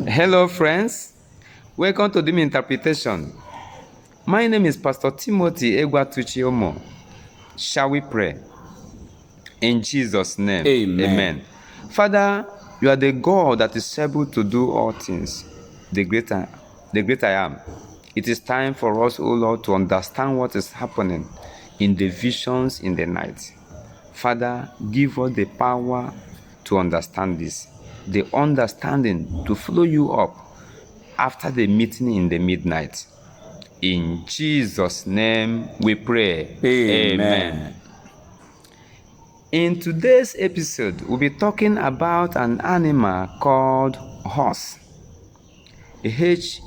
Hello, friends. Welcome to Dream Interpretation. My name is Pastor Timothy Egwatuchiomo. Shall we pray? In Jesus' name, Amen. Father, you are the God that is able to do all things, the great I am. It is time for us, O Lord, to understand what is happening in the visions in the night. Father, give us the power to understand this, the understanding to follow you up after the meeting in the midnight. In Jesus' name we pray. Amen. In today's episode, we'll be talking about an animal called horse. Horse.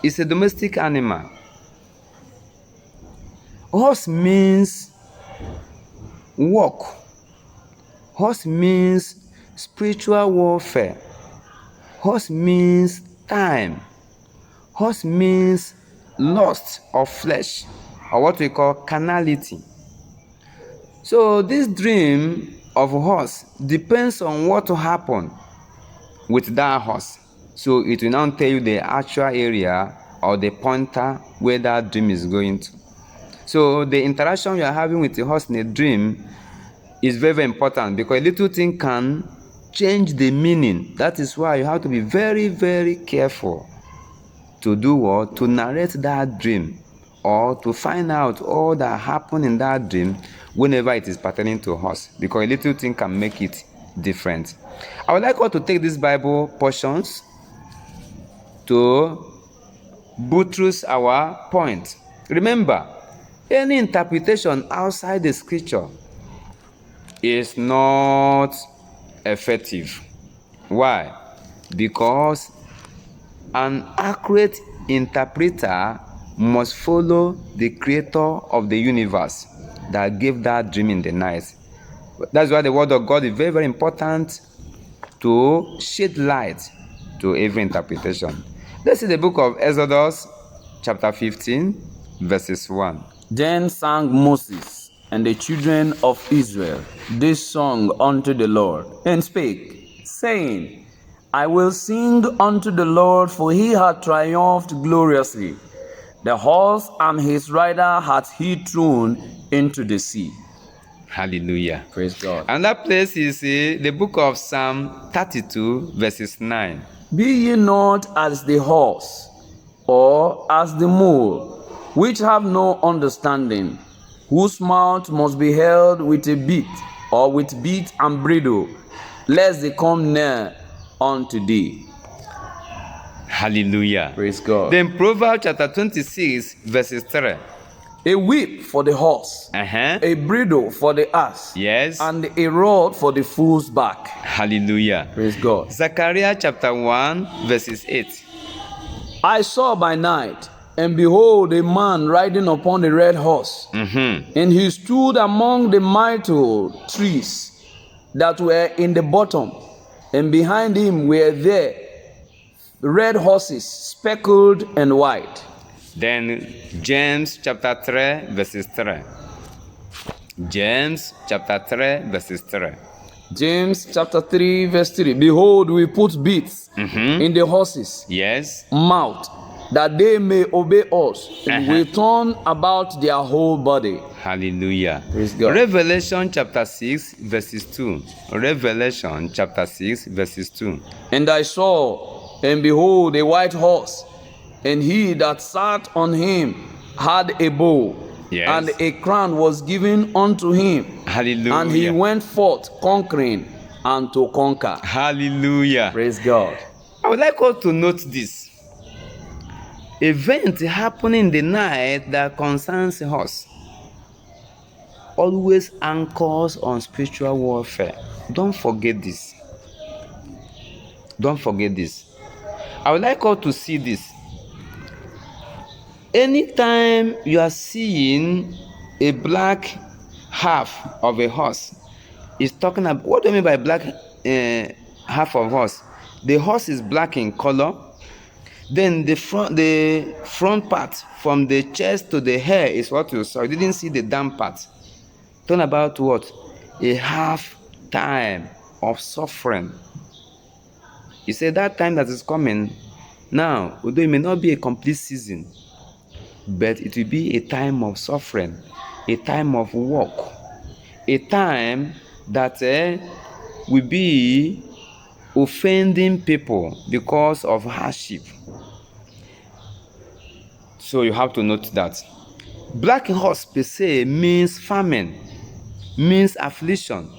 It's a domestic animal. Horse means walk. Horse means spiritual warfare. Horse means time. Horse means lust of flesh, or what we call carnality. So this dream of horse depends on what will happen with that horse. So it will now tell you the actual area or the pointer where that dream is going to. So the interaction you are having with the horse in a dream is very, very important, because a little thing can change the meaning. That is why you have to be very, very careful to do what? To narrate that dream, or to find out all that happened in that dream whenever it is pertaining to us, because a little thing can make it different. I would like us to take these Bible portions to buttress our point. Remember, any interpretation outside the scripture is not effective. Why? Because an accurate interpreter must follow the creator of the universe that gave that dream in the night. That's why the word of God is very, very important to shed light to every interpretation. Let's see the book of Exodus, chapter 15, verses 1. Then sang Moses and the children of Israel this song unto the Lord, and spake, saying, I will sing unto the Lord, for he hath triumphed gloriously. The horse and his rider hath he thrown into the sea. Hallelujah. Praise God. And that place is the book of Psalm 32, verses 9. Be ye not as the horse, or as the mule, which have no understanding, whose mouth must be held with a bit, or with bit and bridle, lest they come near unto thee. Hallelujah. Praise God. Then Proverbs chapter 26, verses 3. A whip for the horse, a bridle for the ass, Yes. and a rod for the fool's back. Hallelujah. Praise God. Zechariah chapter 1, verses 8. I saw by night, and behold, a man riding upon a red horse, and he stood among the myrtle trees that were in the bottom, and behind him were there red horses, speckled and white. Then James chapter 3, verses 3. James chapter 3, verses 3. James chapter 3, verse 3. Behold, we put bits in the horses' mouth, that they may obey us, and we turn about their whole body. Hallelujah. Praise God. Revelation chapter 6, verses 2. Revelation chapter 6, verses 2. And I saw, and behold, a white horse, and he that sat on him had a bow, and a crown was given unto him. Hallelujah. And he went forth conquering and to conquer. Hallelujah. Praise God. I would like us to note this event happening in the night that concerns us always anchors on spiritual warfare. Don't forget this. Don't forget this. I would like us to see this. Anytime you are seeing a black half of a horse, it's talking about, what do you mean by black half of horse? The horse is black in color. Then the front part from the chest to the hair is what you saw. You didn't see the down part. Talking about what? A half time of suffering. He said that time that is coming now, although it may not be a complete season, but it will be a time of suffering, a time of work, a time that will be offending people because of hardship. So you have to note that. Black horse per se means famine, means affliction,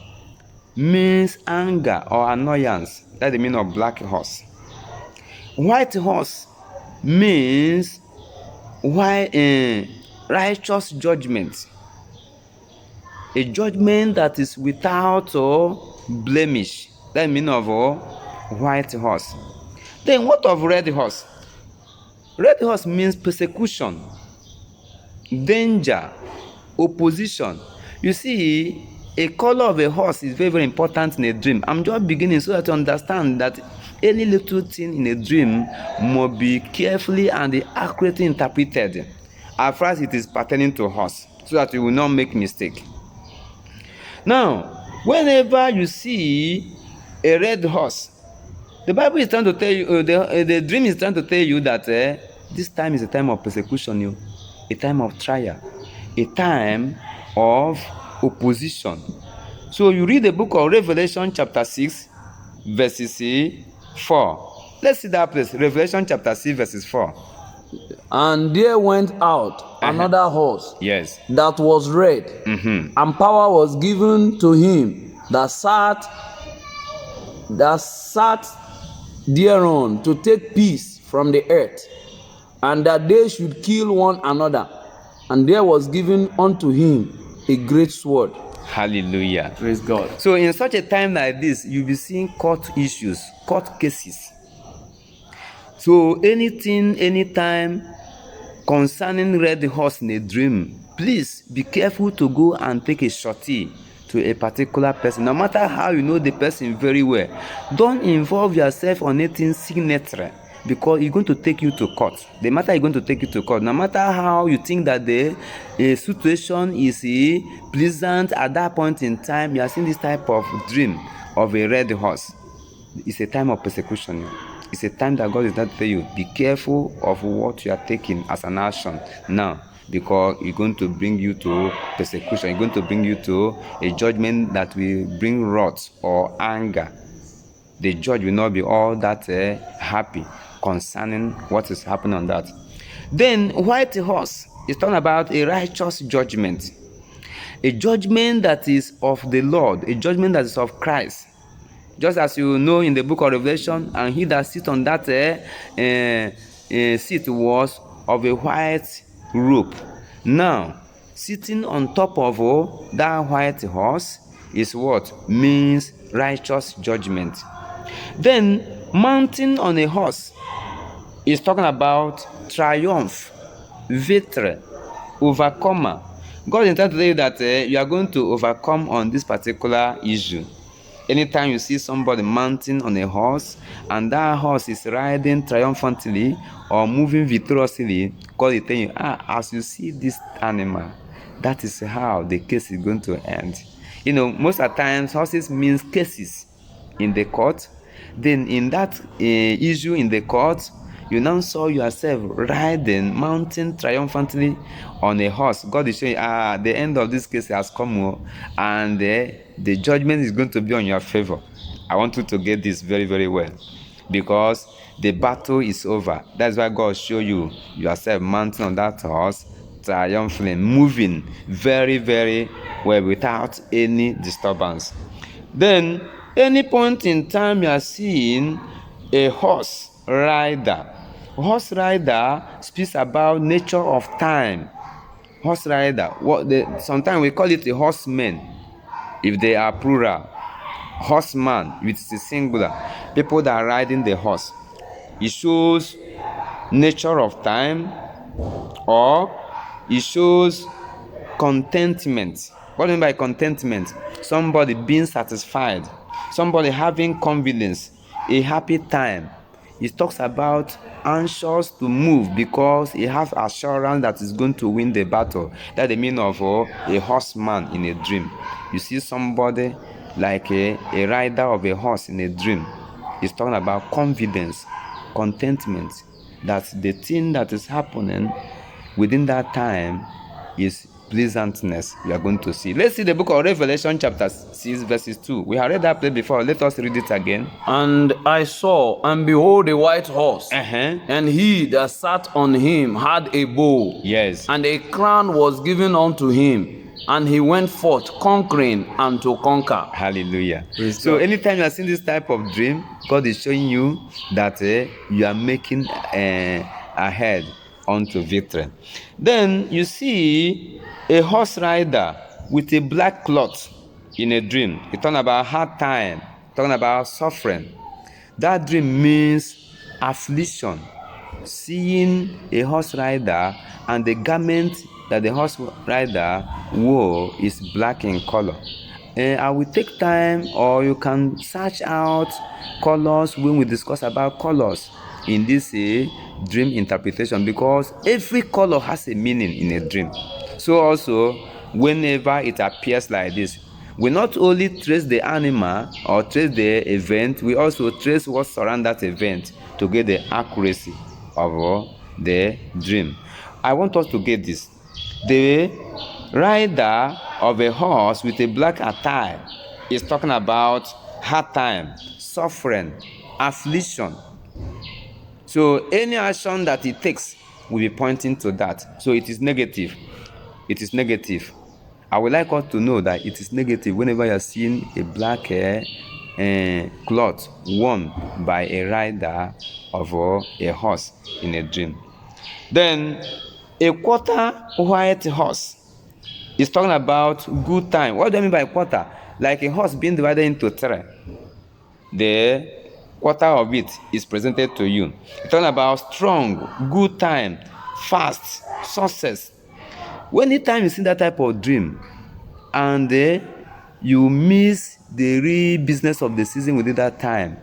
means anger or annoyance. That's the meaning of black horse. White horse means righteous judgment, a judgment that is without blemish. That's the meaning of white horse. Then what of red horse? Red horse means persecution, danger, opposition. You see, a color of a horse is very, very important in a dream. I'm just beginning so that you understand that any little thing in a dream must be carefully and accurately interpreted as far as it is pertaining to horse, so that you will not make mistake. Now, whenever you see a red horse, the Bible is trying to tell you, the dream is trying to tell you that this time is a time of persecution, a time of trial, a time of opposition. So you read the book of Revelation chapter 6, verses 4. Let's see that place. Revelation chapter 6, verses 4. And there went out another horse, Yes. that was red, and power was given to him that sat thereon to take peace from the earth, and that they should kill one another. And there was given unto him a great sword. Hallelujah. Praise God. So in such a time like this, you'll be seeing court issues, court cases. So anything, anytime concerning red horse in a dream, please be careful to go and take a shorty to a particular person. No matter how you know the person very well, don't involve yourself on anything signature, because it's going to take you to court. The matter is going to take you to court. No matter how you think that the situation is pleasant at that point in time, you are seeing this type of dream of a red horse. It's a time of persecution. It's a time that God is not telling you, be careful of what you are taking as an action now, because it's going to bring you to persecution. It's going to bring you to a judgment that will bring wrath or anger. The judge will not be all that happy concerning what is happening on that. Then white horse is talking about a righteous judgment, a judgment that is of the Lord, a judgment that is of Christ. Just as you know in the book of Revelation, and he that sits on that seat was of a white robe. Now, sitting on top of that white horse is what? Means righteous judgment. Then, mounting on a horse is talking about triumph, victory, overcomer. God intends to tell you that you are going to overcome on this particular issue. Anytime you see somebody mounting on a horse and that horse is riding triumphantly or moving victoriously, God is telling you, as you see this animal, that is how the case is going to end. You know, most of the times horses means cases in the court. Then in that issue in the court, you now saw yourself riding, mounting triumphantly on a horse. God is showing the end of this case has come, and the judgment is going to be on your favor. I want you to get this very, very well, because the battle is over. That's why God show you yourself mounting on that horse, triumphantly, moving very, very well without any disturbance. Then, any point in time you are seeing a horse rider. Horse rider speaks about nature of time. Horse rider, sometimes we call it a horseman if they are plural. Horseman, which is a singular. People that are riding the horse. It shows nature of time, or it shows contentment. What do you mean by contentment? Somebody being satisfied, somebody having confidence, a happy time. It talks about anxious to move because he has assurance that he's going to win the battle. That's the meaning of a horseman in a dream. You see somebody like a rider of a horse in a dream. It's talking about confidence, contentment, that the thing that is happening within that time is pleasantness. We are going to see. Let's see the book of Revelation chapter 6 verses 2. We have read that place before. Let us read it again. And I saw, and behold, a white horse, Uh-huh. and he that sat on him had a bow, Yes. and a crown was given unto him, and he went forth conquering and to conquer. Hallelujah. Praise So God. anytime you are seeing this type of dream, God is showing you that you are making ahead onto victory. Then you see a horse rider with a black cloth in a dream. It's talking about hard time, talking about suffering. That dream means affliction. Seeing a horse rider and the garment that the horse rider wore is black in color. I will take time, or you can search out colors when we discuss about colors in this dream interpretation, because every color has a meaning in a dream. So also, whenever it appears like this, we not only trace the animal or trace the event, we also trace what surrounds that event to get the accuracy of the dream. I want us to get this. The rider of a horse with a black attire is talking about hard time, suffering, affliction. So any action that he takes will be pointing to that. So it is negative. It is negative. I would like us to know that it is negative whenever you are seeing a black cloth worn by a rider of a horse in a dream. Then a quarter white horse is talking about good time. What do I mean by quarter? Like a horse being divided into three. The quarter of it is presented to you. It's talking about strong, good time, fast, success. Anytime you see that type of dream and you miss the real business of the season within that time,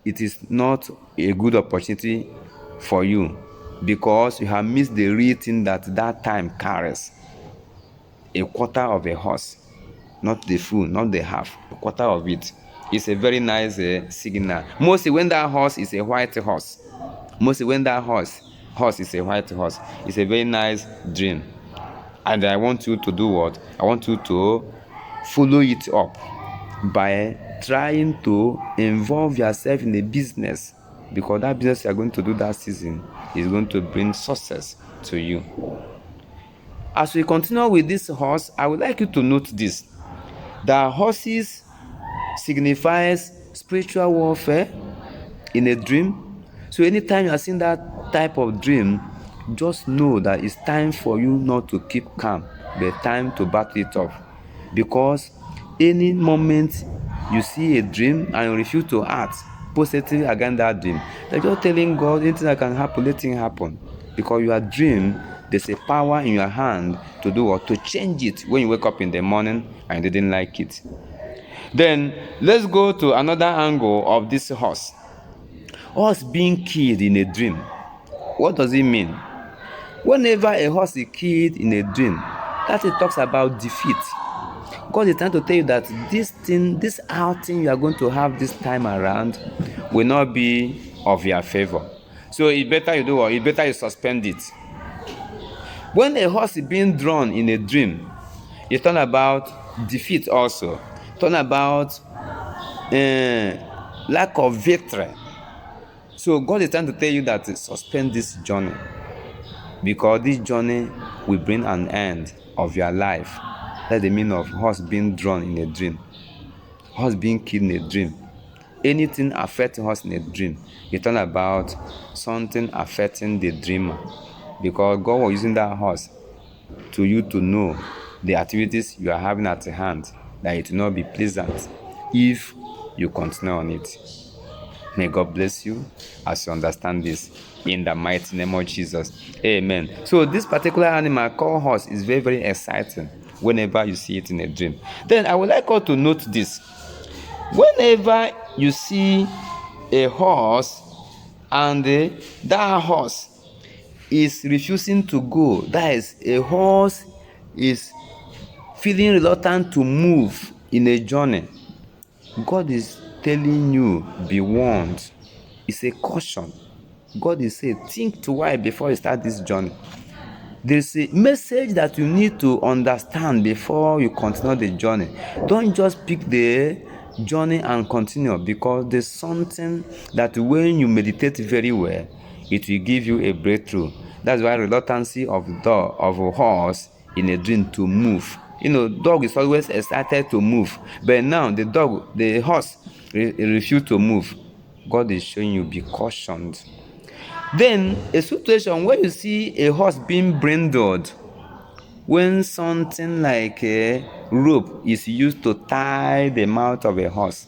it is not a good opportunity for you, because you have missed the real thing that that time carries. A quarter of a horse, not the full, not the half, a quarter of it. It's a very nice signal. Mostly when that horse is a white horse. Mostly when that horse is a white horse. It's a very nice dream. And I want you to do what? I want you to follow it up by trying to involve yourself in a business, because that business you are going to do that season is going to bring success to you. As we continue with this horse, I would like you to note this. That horses signifies spiritual warfare in a dream. So anytime you are seeing that type of dream, just know that it's time for you not to keep calm, but time to battle it off. Because any moment you see a dream and you refuse to act positively against that dream, you're just telling God anything that can happen, let it happen. Because your dream, there's a power in your hand to do what? To change it when you wake up in the morning and you didn't like it. Then let's go to another angle of this horse. Horse being killed in a dream. What does it mean? Whenever a horse is killed in a dream, that it talks about defeat. God is trying to tell you that this outing you are going to have this time around will not be of your favor. So it better you do what? It better you suspend it. When a horse is being drawn in a dream, it's talking about defeat also. It's talking about lack of victory. So God is trying to tell you that suspend this journey, because this journey will bring an end of your life. That's the meaning of horse being drawn in a dream. Horse being killed in a dream. Anything affecting horse in a dream, it's talking about something affecting the dreamer, because God was using that horse to you to know the activities you are having at hand, that it will not be pleasant if you continue on it. May God bless you as you understand this in the mighty name of Jesus. Amen. So this particular animal called horse is very, very exciting whenever you see it in a dream. Then I would like you to note this. Whenever you see a horse and that horse is refusing to go, that is, a horse is feeling reluctant to move in a journey, God is telling you, be warned. It's a caution. God is saying, think twice before you start this journey. There's a message that you need to understand before you continue the journey. Don't just pick the journey and continue, because there's something that when you meditate very well, it will give you a breakthrough. That's why reluctancy of a horse in a dream to move. Dog is always excited to move, but now the horse refuse to move. God is showing you, be cautioned. Then a situation where you see a horse being brindled, when something like a rope is used to tie the mouth of a horse,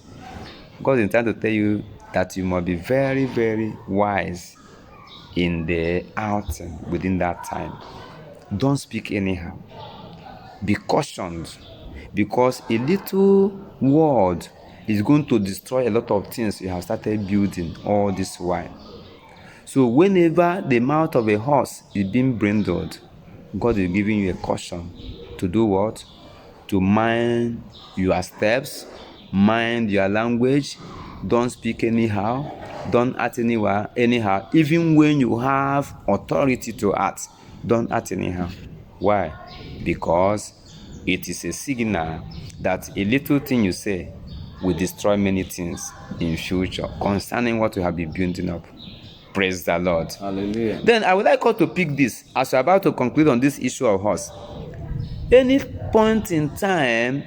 God is trying to tell you that you must be very, very wise in the outing within that time. Don't speak anyhow. Be cautioned, because a little word is going to destroy a lot of things you have started building all this while. So whenever the mouth of a horse is being brindled, God is giving you a caution to do what? To mind your steps, mind your language. Don't speak anyhow. Don't act anyhow. Even when you have authority to act, don't act anyhow. Why? Because it is a signal that a little thing you say will destroy many things in future concerning what you have been building up. Praise the Lord. Hallelujah. Then I would like us to pick this as we're about to conclude on this issue of horse. Any point in time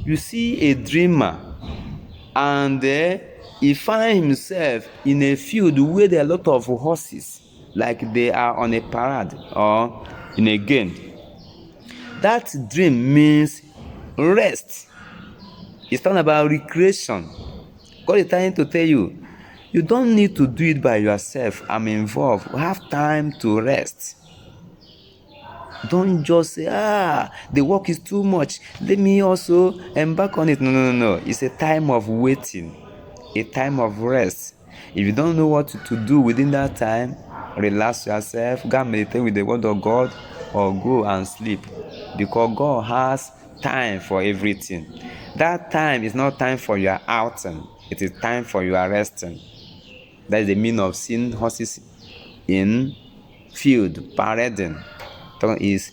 you see a dreamer and he finds himself in a field where there are a lot of horses, like they are on a parade or in a game. That dream means rest. It's talking about recreation. God is trying to tell you, you don't need to do it by yourself. I'm involved. Have time to rest. Don't just say, the work is too much, let me also embark on it. No. It's a time of waiting, a time of rest. If you don't know what to do within that time, relax yourself, go and meditate with the word of God, or go and sleep, because God has time for everything. That time is not time for your outing, it is time for your resting. That is the meaning of seeing horses in field parading. It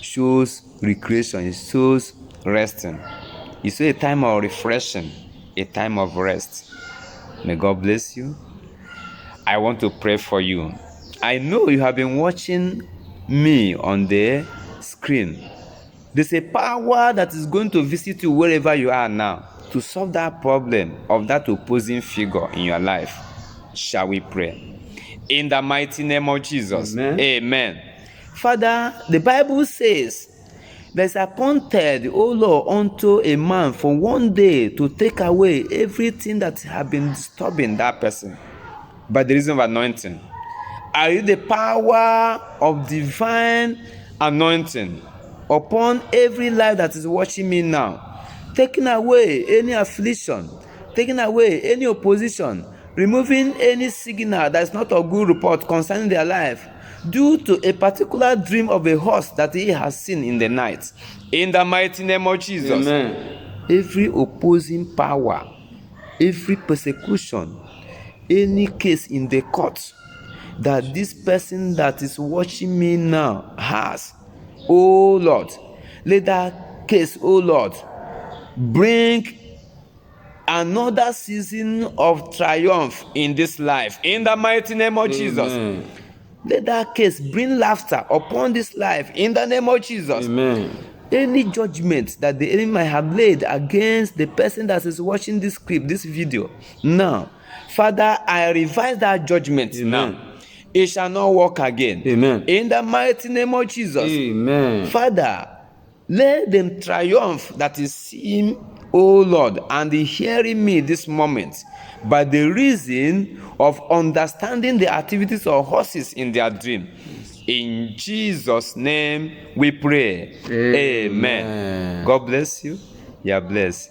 shows recreation, it shows resting. It's a time of refreshing, a time of rest. May God bless you. I want to pray for you. I know you have been watching me on the screen. There's a power that is going to visit you wherever you are now to solve that problem of that opposing figure in your life. Shall we pray? In the mighty name of Jesus. Amen. Amen. Father, the Bible says, there's appointed, O Lord, unto a man for one day to take away everything that has been disturbing that person by the reason of anointing. Are you the power of divine anointing upon every life that is watching me now, taking away any affliction, taking away any opposition, removing any signal that is not a good report concerning their life due to a particular dream of a horse that he has seen in the night. In the mighty name of Jesus. Amen. Every opposing power, every persecution, any case in the court that this person that is watching me now has, oh Lord, let that case, oh Lord, bring another season of triumph in this life. In the mighty name of Jesus. Let that case bring laughter upon this life. In the name of Jesus. Amen. Any judgment that the enemy might have laid against the person that is watching this clip, this video, now, Father, I revise that judgment. Amen. Now. It shall not work again. Amen. In the mighty name of Jesus. Amen. Father, let them triumph that is seeing, O Lord, and hearing me this moment by the reason of understanding the activities of horses in their dream. In Jesus' name we pray. Amen. God bless you. You are blessed.